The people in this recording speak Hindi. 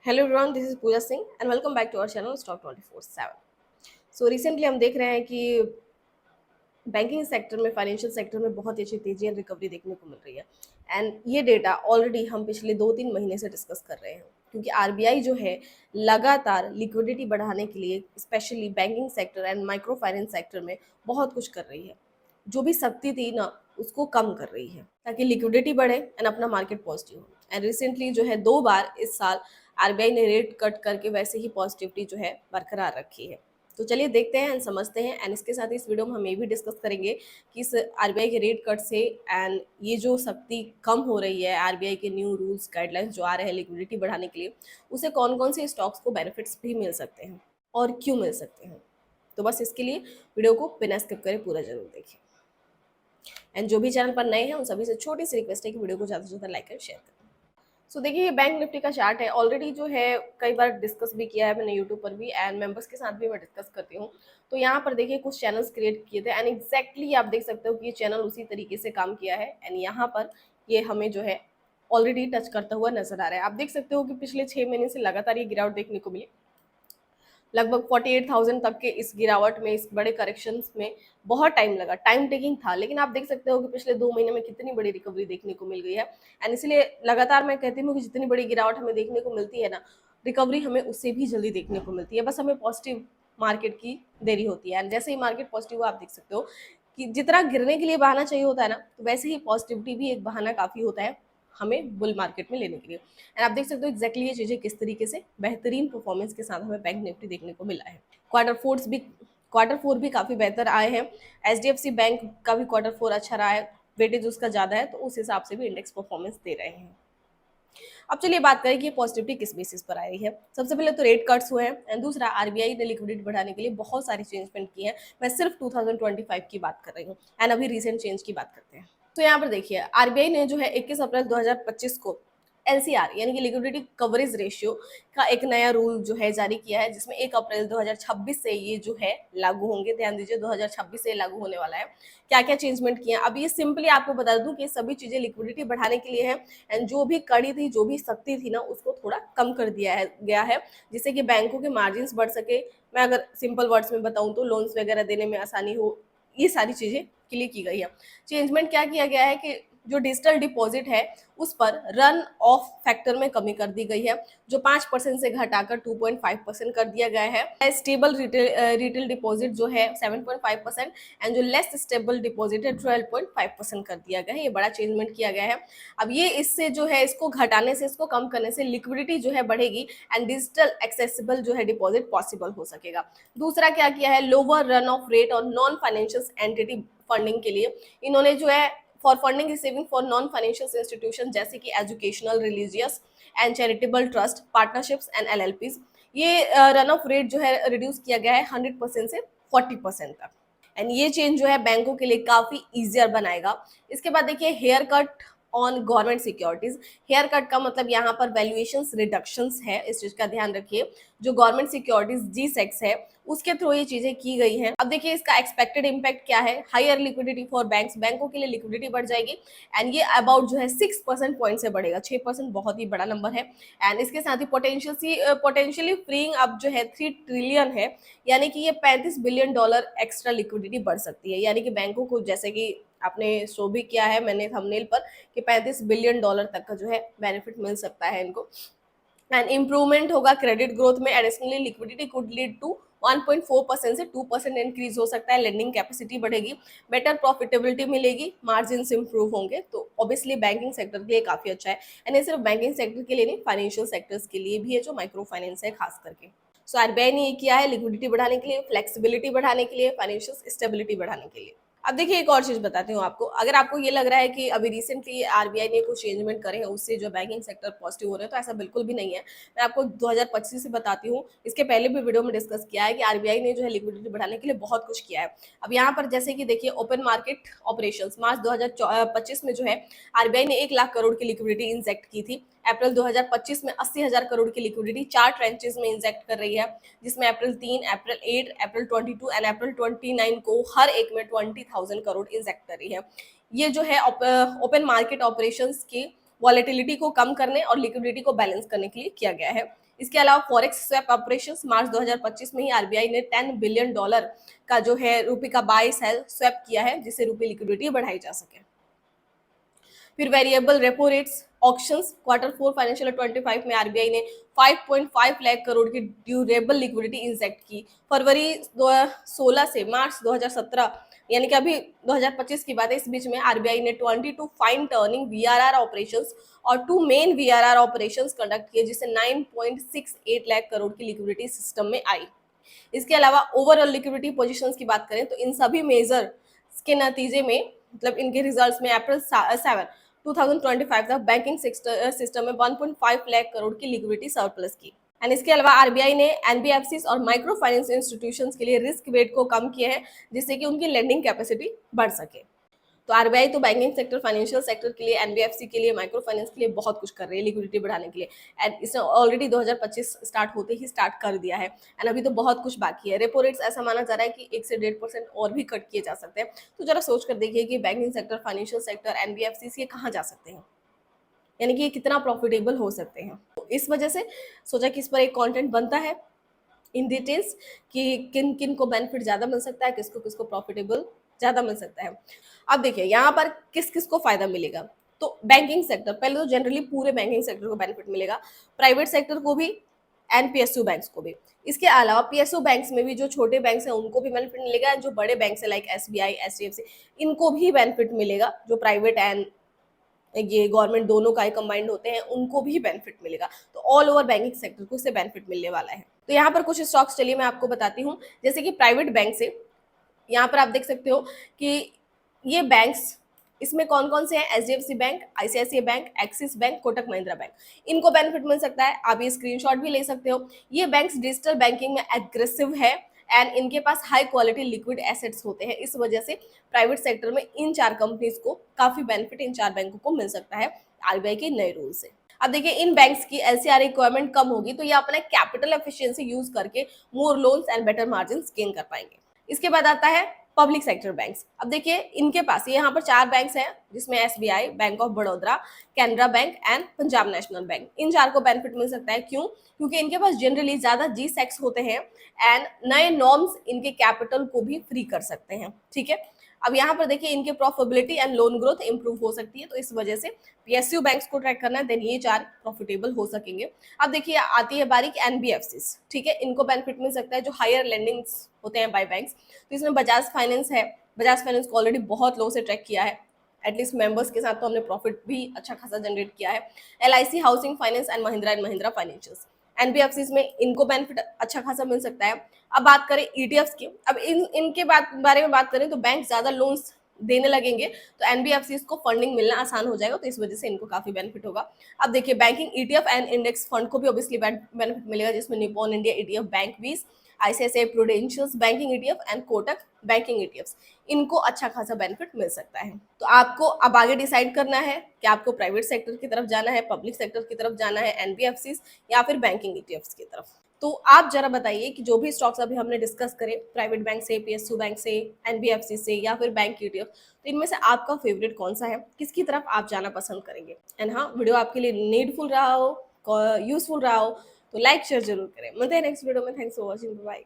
Hello everyone, this is Pooja Singh and welcome back to our channel stock 24/7। So recently हम देख रहे हैं कि बैंकिंग सेक्टर में, फाइनेंशियल सेक्टर में बहुत ही अच्छी तेजी एंड रिकवरी देखने को मिल रही है। एंड ये डेटा ऑलरेडी हम पिछले 2-3 महीने से डिस्कस कर रहे हैं, क्योंकि आरबीआई जो है लगातार लिक्विडिटी बढ़ाने के लिए specially banking sector and micro finance sector में बहुत कुछ कर रही है। जो भी सख्ती थी ना, उसको कम कर रही है ताकि लिक्विडिटी बढ़े एंड अपना मार्केट पॉजिटिव हो। एंड रिसेंटली जो है 2 बार इस साल आरबीआई ने रेट कट करके वैसे ही पॉजिटिविटी जो है बरकरार रखी है। तो चलिए देखते हैं एंड समझते हैं। एंड इसके साथ ही इस वीडियो में हम ये भी डिस्कस करेंगे कि इस आरबीआई के रेट कट से एंड ये जो सख्ती कम हो रही है, आरबीआई के न्यू रूल्स गाइडलाइंस जो आ रहे हैं लिक्विडिटी बढ़ाने के लिए, उसे कौन कौन से स्टॉक्स को बेनिफिट्स भी मिल सकते हैं और क्यों मिल सकते हैं। तो बस इसके लिए वीडियो को बिना स्किप करे पूरा जरूर देखिए। एंड जो भी चैनल पर नए हैं उन सभी से छोटी सी रिक्वेस्ट है कि वीडियो को ज़्यादा से ज़्यादा लाइक और शेयर करें। सो देखिए, ये बैंक निफ्टी का चार्ट है। ऑलरेडी जो है कई बार डिस्कस भी किया है मैंने यूट्यूब पर भी, एंड मेंबर्स के साथ भी मैं डिस्कस करती हूँ। तो यहाँ पर देखिए कुछ चैनल्स क्रिएट किए थे एंड एग्जैक्टली आप देख सकते हो कि ये चैनल उसी तरीके से काम किया है। एंड यहाँ पर ये हमें जो है ऑलरेडी टच करता हुआ नजर आ रहा है। आप देख सकते हो कि पिछले 6 महीने से लगातार ये गिरावट देखने को मिली। लगभग 48,000 तक के इस गिरावट में, इस बड़े करेक्शंस में बहुत टाइम लगा, टाइम टेकिंग था, लेकिन आप देख सकते हो कि पिछले 2 महीने में कितनी बड़ी रिकवरी देखने को मिल गई है। एंड इसलिए लगातार मैं कहती हूँ कि जितनी बड़ी गिरावट हमें देखने को मिलती है ना, रिकवरी हमें उससे भी जल्दी देखने को मिलती है। बस हमें पॉजिटिव मार्केट की देरी होती है। एंड जैसे ही मार्केट पॉजिटिव हुआ, आप देख सकते हो कि जितना गिरने के लिए बहाना चाहिए होता है ना, तो वैसे ही पॉजिटिविटी भी एक बहाना काफी होता है हमें बुल मार्केट में लेने के लिए। एंड आप देख सकते हो एग्जैक्टली ये चीजें किस तरीके से बेहतरीन परफॉर्मेंस के साथ हमें बैंक निफ्टी देखने को मिला है। क्वार्टर फोर भी काफी बेहतर आए हैं। एचडीएफसी बैंक का भी क्वार्टर 4 अच्छा रहा है, वेटेज उसका ज्यादा है, तो उस हिसाब से भी इंडेक्स परफॉर्मेंस दे रहे हैं। अब चलिए बात करें कि पॉजिटिविटी किस बेसिस पर आई है। सबसे पहले तो रेट कट्स हुए हैं एंड दूसरा आरबीआई ने लिक्विडिटी बढ़ाने के लिए बहुत सारी चेंजमेंट की है। मैं सिर्फ 2025 की बात कर रही हूँ एंड अभी रिसेंट चेंज की बात करते हैं। तो यहाँ पर देखिए, आरबीआई ने जो है 21 अप्रैल 2025 को एलसीआर यानी कि लिक्विडिटी कवरेज रेशियो का एक नया रूल जो है जारी किया है, जिसमें 1 अप्रैल 2026 से ये जो है लागू होंगे। ध्यान दीजिए, 2026 से लागू होने वाला है। क्या क्या चेंजमेंट किए हैं अब ये सिंपली आपको बता दूं कि सभी चीजें लिक्विडिटी बढ़ाने के लिए है। एंड जो भी कड़ी थी, जो भी सख्ती थी ना, उसको थोड़ा कम कर दिया है गया है, जिससे कि बैंकों के मार्जिन बढ़ सके। मैं अगर सिंपल वर्ड्स में बताऊं तो लोन्स वगैरह देने में आसानी हो, ये सारी चीजें के लिए की गई है। चेंजमेंट क्या किया गया है कि जो डिजिटल डिपॉजिट है उस पर रन ऑफ फैक्टर में कमी कर दी गई है, जो 5% से घटाकर 2.5% कर दिया गया है। स्टेबल रिटेल डिपॉजिट जो है 7.5% एंड जो लेस स्टेबल डिपॉजिट है 12.5% कर दिया गया है। ये बड़ा चेंजमेंट किया गया है। अब ये इससे जो है, इसको घटाने से, इसको कम करने से लिक्विडिटी जो है बढ़ेगी एंड डिजिटल एक्सेसिबल जो है डिपॉजिट पॉसिबल हो सकेगा। दूसरा क्या किया है, लोअर रन ऑफ रेट और नॉन फाइनेंशियल एंटिटी फंडिंग के लिए इन्होंने जो है for funding receiving for non financial institution जैसे कि educational, religious and charitable trust, partnerships and एलएलपीज, ये रन ऑफ रेट जो है रिड्यूस किया गया है 100% से 40% तक। एंड ये चेंज जो है बैंकों के लिए काफी इजियर बनाएगा। इसके बाद देखिए, haircut on government securities. Haircut का मतलब यहाँ पर वैल्यूएशन रिडक्शंस है, इस चीज का ध्यान रखिए। जो गवर्नमेंट सिक्योरिटीज जी सेक्स है, उसके थ्रू ये चीजें की गई हैं। अब देखिए इसका एक्सपेक्टेड इम्पैक्ट क्या है। हायर लिक्विडिटी फॉर बैंक्स, बैंकों के लिए लिक्विडिटी बढ़ जाएगी एंड ये अबाउट जो है 6% पॉइंट से बढ़ेगा। 6% बहुत ही बड़ा नंबर है। एंड इसके साथ ही पोटेंशियली फ्रीइंग अब जो है 3 ट्रिलियन है, यानी कि ये $35 बिलियन एक्स्ट्रा लिक्विडिटी बढ़ सकती है। यानी कि बैंकों को, जैसे कि आपने शो भी किया है मैंने थंबनेल पर, कि $35 बिलियन तक का जो है बेनिफिट मिल सकता है इनको। एंड इम्प्रूवमेंट होगा क्रेडिट ग्रोथ में। Additionally liquidity could lead to 1.4% से 2% इंक्रीज हो सकता है। लेंडिंग कैपेसिटी बढ़ेगी, बेटर प्रॉफिटेबिलिटी मिलेगी, मार्जिन इंप्रूव होंगे। तो ऑब्वियसली बैंकिंग सेक्टर के लिए काफी अच्छा है। एंड ये सिर्फ बैंकिंग सेक्टर के लिए नहीं, फाइनेंशियल सेक्टर्स के लिए भी है, जो माइक्रो फाइनेंस है खास करके। सो आरबीआई ने ये किया है लिक्विडिटी बढ़ाने के लिए, फ्लेक्सिबिलिटी बढ़ाने के लिए, फाइनेंशियल स्टेबिलिटी बढ़ाने के लिए। अब देखिए एक और चीज बताती हूँ आपको। अगर आपको ये लग रहा है कि अभी रिसेंटली आरबीआई ने कुछ चेंजमेंट करे हैं उससे जो बैंकिंग सेक्टर पॉजिटिव हो रहे हैं, तो ऐसा बिल्कुल भी नहीं है। मैं आपको 2025 से बताती हूँ। इसके पहले भी वीडियो में डिस्कस किया है कि आरबीआई ने जो है लिक्विडिटी बढ़ाने के लिए बहुत कुछ किया है। अब यहाँ पर जैसे कि देखिए, ओपन मार्केट ऑपरेशंस मार्च 2025 में जो है आरबीआई ने 1 लाख करोड़ की लिक्विडिटी इंजेक्ट की थी। अप्रैल 2025 में 80,000 करोड़ की लिक्विडिटी 4 ट्रेंचेस में इंजेक्ट कर रही है, जिसमें अप्रैल 3, अप्रैल 8, अप्रैल 22 एंड अप्रैल 29 को हर एक में 20,000 करोड़ इंजेक्ट कर रही है। ये जो है ओपन मार्केट ऑपरेशंस की वॉलेटिलिटी को कम करने और लिक्विडिटी को बैलेंस करने के लिए किया गया है। इसके अलावा फॉरेक्स स्वैप ऑपरेशंस मार्च 2025 में ही आरबीआई ने $10 बिलियन का जो है रुपए का बाय सेल स्वैप किया है, जिससे रुपए लिक्विडिटी बढ़ाई जा सके। फिर variable repo rates auctions Q4 financial 25 में आरबीआई ने 5.5 लाख करोड़ की ड्यूरेबल लिक्विडिटी इंजेक्ट की। फरवरी 2016 से मार्च 2017 यानी कि अभी 2025 की बात है, इस बीच में आरबीआई ने 22 फाइन टर्निंग वीआरआर ऑपरेशंस और 2 मेन वीआरआर ऑपरेशंस कंडक्ट किए, जिससे 9.68 लाख करोड़ की लिक्विडिटी सिस्टम में आई। इसके अलावा ओवरऑल लिक्विडिटी पोजीशंस की बात करें तो इन सभी मेजर के नतीजे में, मतलब इनके रिजल्ट्स में अप्रैल 7 2025 तक बैंकिंग सिस्टम में 1.5 लाख करोड़ की लिक्विडिटी सरप्लस की। एंड इसके अलावा आरबीआई ने एनबीएफसी और माइक्रो फाइनेंस इंस्टीट्यूशंस के लिए रिस्क वेट को कम किया है, जिससे कि उनकी लेंडिंग कैपेसिटी बढ़ सके। तो आरबीआई तो बैंकिंग सेक्टर, फाइनेंशियल सेक्टर के लिए, एनबीएफसी के लिए, माइक्रो फाइनेंस के लिए बहुत कुछ कर रही है लिक्विडिटी बढ़ाने के लिए। एंड इसने ऑलरेडी 2025 स्टार्ट होते ही स्टार्ट कर दिया है, एंड अभी तो बहुत कुछ बाकी है। रेपो रेट्स ऐसा माना जा रहा है कि 1 से 1.5% और भी कट किए जा सकते हैं। तो जरा सोच कर देखिए कि banking sector, financial sector, NBFC ये कहाँ जा सकते हैं, यानी कि ये कितना प्रॉफिटेबल हो सकते हैं। तो इस वजह से सोचा कि इस पर एक कंटेंट बनता है इन डिटेल्स कि किन किन को बेनिफिट ज़्यादा मिल सकता है, किसको किसको प्रॉफिटेबल ज़्यादा मिल सकता है। अब देखिए यहाँ पर किस किस को फायदा मिलेगा। तो बैंकिंग सेक्टर, पहले तो जनरली पूरे बैंकिंग सेक्टर को बेनिफिट मिलेगा, प्राइवेट सेक्टर को भी एंड पीएसयू बैंक्स को भी। इसके अलावा पीएसयू बैंक्स में भी जो छोटे बैंक्स हैं उनको भी बेनिफिट मिलेगा, जो बड़े बैंक्स हैं लाइक एसबीआई, एचडीएफसी, इनको भी बेनिफिट मिलेगा। जो प्राइवेट एंड ये गवर्नमेंट दोनों का कंबाइंड होते हैं उनको भी बेनिफिट मिलेगा। तो ऑल ओवर बैंकिंग सेक्टर को इससे बेनिफिट मिलने वाला है। तो यहाँ पर कुछ स्टॉक्स चलिए मैं आपको बताती हूँ। जैसे कि प्राइवेट बैंक से यहाँ पर आप देख सकते हो कि ये बैंक्स, इसमें कौन कौन से हैं, HDFC bank, ICICI bank, axis bank, Kotak Mahindra bank, इनको बेनिफिट मिल सकता है। आप ये स्क्रीनशॉट भी ले सकते हो। ये बैंक्स डिजिटल बैंकिंग में एग्रेसिव है एंड इनके पास हाई क्वालिटी लिक्विड एसेट्स होते हैं। इस वजह से प्राइवेट सेक्टर में इन 4 कंपनीज को काफी बेनिफिट इन 4 बैंकों को मिल सकता है आरबीआई के नए रूल से। अब देखिए इन बैंक्स की एलसीआर रिक्वायरमेंट कम होगी, तो ये अपना कैपिटल एफिशिएंसी यूज करके more loans and better margin gain कर पाएंगे। इसके बाद आता है पब्लिक सेक्टर बैंक्स। अब देखिए इनके पास ये यहाँ पर 4 बैंक्स हैं, जिसमें SBI, bank of Baroda, Canara bank and Punjab national bank. इन 4 को बेनिफिट मिल सकता है। क्यों? क्योंकि इनके पास जनरली ज्यादा जी सेक्स होते हैं एंड नए नॉर्म्स इनके कैपिटल को भी फ्री कर सकते हैं। ठीक है, अब यहाँ पर देखिए इनके profitability and loan growth improve हो सकती है, तो इस वजह से पीएसयू बैंक्स को ट्रैक करना है, देन ये 4 प्रॉफिटेबल हो सकेंगे। अब देखिए आती है बारी एनबीएफसी। ठीक है, इनको बेनिफिट मिल सकता है जो हायर लेंडिंग्स होते हैं बाय बैंक्स। तो इसमें बजाज फाइनेंस है। बजाज फाइनेंस को ऑलरेडी बहुत लो से ट्रैक किया है, एटलीस्ट मेंबर्स के साथ तो हमने प्रॉफिट भी अच्छा खासा जनरेट किया है। LIC housing finance and Mahindra financials, NBFC में इनको बेनिफिट अच्छा खासा मिल सकता है। अब बात करें ईटीएफ्स की। अब इनके बारे में बात करें तो बैंक ज्यादा लोन्स देने लगेंगे, तो एनबीएफसी को फंडिंग मिलना आसान हो जाएगा, तो इस वजह से इनको काफी बेनिफिट होगा। अब देखिए banking ETF and index fund को भी ऑब्वियसली बेनिफिट मिलेगा, जिसमें Nippon India ETF, bank 20, ICICI Prudential's banking ETF and Kotak banking ETFs, इनको अच्छा खासा बेनिफिट मिल सकता है। तो आपको अब आगे डिसाइड करना है कि आपको प्राइवेट सेक्टर की तरफ जाना है, पब्लिक सेक्टर की तरफ जाना है, एनबीएफसी या फिर बैंकिंग ईटीएफ्स की तरफ। तो आप जरा बताइए कि जो भी स्टॉक्स अभी हमने डिस्कस करे, प्राइवेट बैंक से, पीएसयू बैंक से, एनबीएफसी से या फिर बैंक ईटीएफ, तो इनमें से आपका फेवरेट कौन सा है, किसकी तरफ आप जाना पसंद करेंगे। एंड हाँ, वीडियो आपके लिए नीडफुल रहा हो, यूजफुल रहा हो, तो लाइक शेयर जरूर करें। मिलते हैं नेक्स्ट वीडियो में। Thanks for watching, bye.